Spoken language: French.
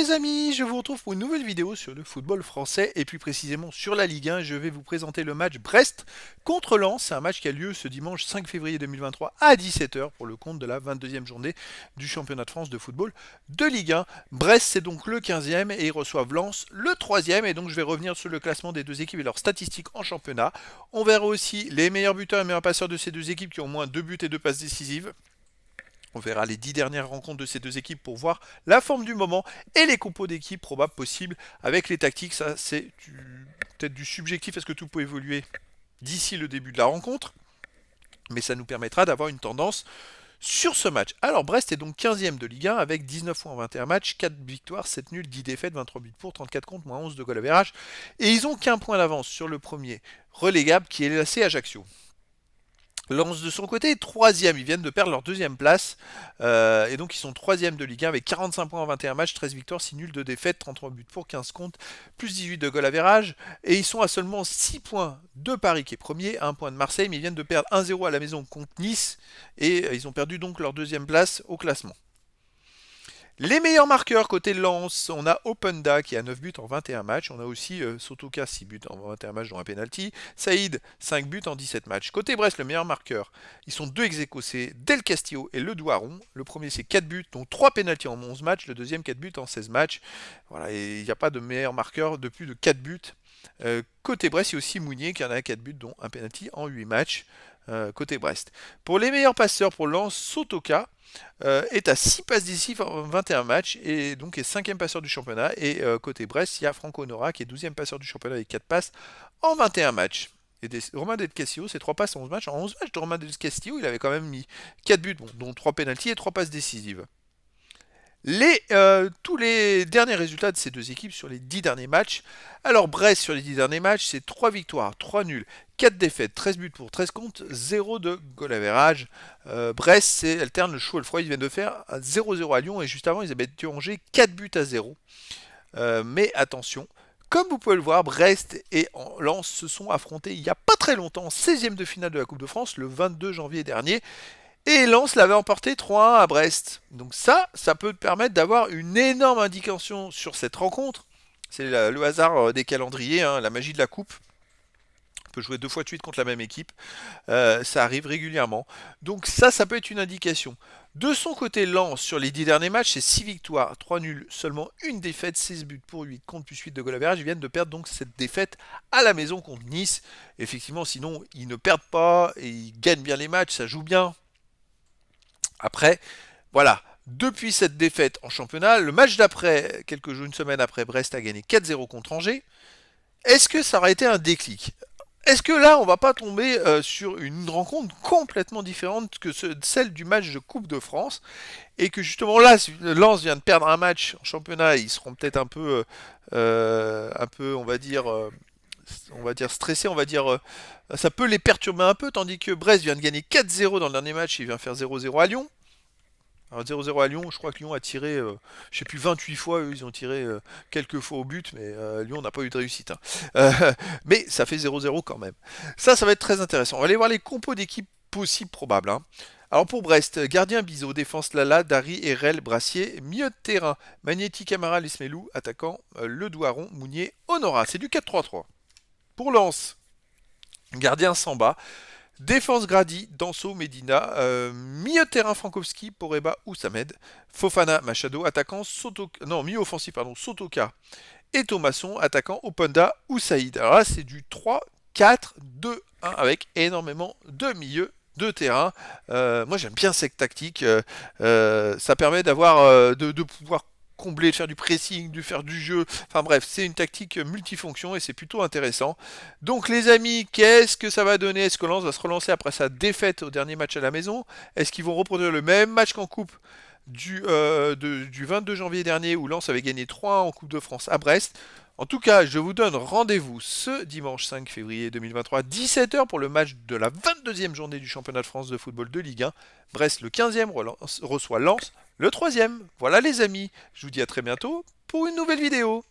les amis, je vous retrouve pour une nouvelle vidéo sur le football français et plus précisément sur la Ligue 1. Je vais vous présenter le match Brest contre Lens. C'est un match qui a lieu ce dimanche 5 février 2023 à 17h pour le compte de la 22e journée du championnat de France de football de Ligue 1. Brest c'est donc le 15e et ils reçoivent Lens le 3e et donc je vais revenir sur le classement des deux équipes et leurs statistiques en championnat. On verra aussi les meilleurs buteurs et meilleurs passeurs de ces deux équipes qui ont au moins 2 buts et 2 passes décisives. On verra les 10 dernières rencontres de ces deux équipes pour voir la forme du moment et les compos d'équipe probables possibles avec les tactiques. Ça, c'est peut-être du subjectif. Est-ce que tout peut évoluer d'ici le début de la rencontre? Mais ça nous permettra d'avoir une tendance sur ce match. Alors Brest est donc 15e de Ligue 1 avec 19 points en 21 matchs, 4 victoires, 7 nuls, 10 défaites, 23 buts pour, 34 contre, moins 11 de goal average. Et ils ont qu'un point d'avance sur le premier relégable qui est l'AC Ajaccio. Lens de son côté est troisième, ils viennent de perdre leur deuxième place et donc ils sont troisième de Ligue 1 avec 45 points en 21 matchs, 13 victoires, 6 nuls, 2 défaites, 33 buts pour, 15 comptes, plus 18 de goal average et ils sont à seulement 6 points de Paris qui est premier, 1 point de Marseille, mais ils viennent de perdre 1-0 à la maison contre Nice et ils ont perdu donc leur deuxième place au classement. Les meilleurs marqueurs côté Lens, on a Openda qui a 9 buts en 21 matchs. On a aussi Sotoka 6 buts en 21 matchs dont un penalty. Saïd 5 buts en 17 matchs. Côté Brest, le meilleur marqueur, ils sont deux ex-aequo, c'est Del Castillo et Le Douaron. Le premier c'est 4 buts dont 3 penaltys en 11 matchs. Le deuxième 4 buts en 16 matchs. Voilà, et il n'y a pas de meilleur marqueur de plus de 4 buts. Côté Brest, il y a aussi Mounier qui en a 4 buts dont un penalty en 8 matchs. Côté Brest. Pour les meilleurs passeurs pour Lens, Sotoka est à 6 passes décisives en 21 matchs et donc est 5e passeur du championnat. Et côté Brest, il y a Franco Nora qui est 12e passeur du championnat avec 4 passes en 21 matchs. Et Romain Del Castillo, c'est 3 passes en 11 matchs. En 11 matchs de Romain Del Castillo, il avait quand même mis 4 buts, dont 3 pénaltys et 3 passes décisives. Tous les derniers résultats de ces deux équipes sur les 10 derniers matchs. Alors Brest sur les 10 derniers matchs, c'est 3 victoires, 3 nuls, 4 défaites, 13 buts pour, 13 comptes, 0 de goal average. Brest alterne le chaud et le froid, ils viennent de faire 0-0 à Lyon et juste avant ils avaient battu Angers 4 buts à 0. Mais attention, comme vous pouvez le voir, Brest et Lens se sont affrontés il n'y a pas très longtemps, 16e de finale de la Coupe de France, le 22 janvier dernier. Et Lens l'avait emporté 3-1 à Brest. Donc ça peut te permettre d'avoir une énorme indication sur cette rencontre. C'est le hasard des calendriers, hein, la magie de la coupe. On peut jouer 2 fois de suite contre la même équipe. Ça arrive régulièrement. Donc ça peut être une indication. De son côté, Lens, sur les 10 derniers matchs, c'est 6 victoires, 3 nuls, seulement une défaite, 16 buts pour 8 contre plus 8 de goal average. Ils viennent de perdre donc cette défaite à la maison contre Nice. Effectivement, sinon, ils ne perdent pas et ils gagnent bien les matchs, ça joue bien. Après, voilà, depuis cette défaite en championnat, le match d'après, quelques jours, une semaine après, Brest a gagné 4-0 contre Angers. Est-ce que ça aurait été un déclic? Est-ce que là, on va pas tomber sur une rencontre complètement différente que celle du match de Coupe de France et que justement là, si Lens vient de perdre un match en championnat, ils seront peut-être un peu, on va dire stressés, on va dire, ça peut les perturber un peu, tandis que Brest vient de gagner 4-0 dans le dernier match, il vient faire 0-0 à Lyon. Alors 0-0 à Lyon, je crois que Lyon a tiré, je sais plus, 28 fois, eux ils ont tiré quelques fois au but, mais Lyon n'a pas eu de réussite, hein. Mais ça fait 0-0 quand même. Ça va être très intéressant. On va aller voir les compos d'équipes possibles, probables, hein. Alors pour Brest, gardien Bizot, défense Lala, Dari, Erel, Brassier, milieu de terrain, Magnéti, Camara, Lismelou, attaquant Le Douaron, Mounier, Honora. C'est du 4-3-3. Pour Lens, gardien Samba, défense Grady, Danso, Medina, milieu de terrain Frankowski, Poreba ou Samed, Fofana, Machado, attaquant Sotoka, non, milieu offensif, pardon, Sotoka et Thomasson, attaquant Openda ou Saïd. Alors là, c'est du 3-4-2-1 avec énormément de milieux de terrain. Moi, j'aime bien cette tactique. Ça permet de pouvoir combler, de faire du pressing, de faire du jeu. Enfin bref, c'est une tactique multifonction et c'est plutôt intéressant. Donc les amis, qu'est-ce que ça va donner? Est-ce que Lens va se relancer après sa défaite au dernier match à la maison? Est-ce qu'ils vont reproduire le même match qu'en coupe du 22 janvier dernier où Lens avait gagné 3-1 en Coupe de France à Brest? En tout cas, je vous donne rendez-vous ce dimanche 5 février 2023, 17h pour le match de la 22e journée du championnat de France de football de Ligue 1. Brest, le 15e, reçoit Lens, le 3e. Voilà les amis, je vous dis à très bientôt pour une nouvelle vidéo.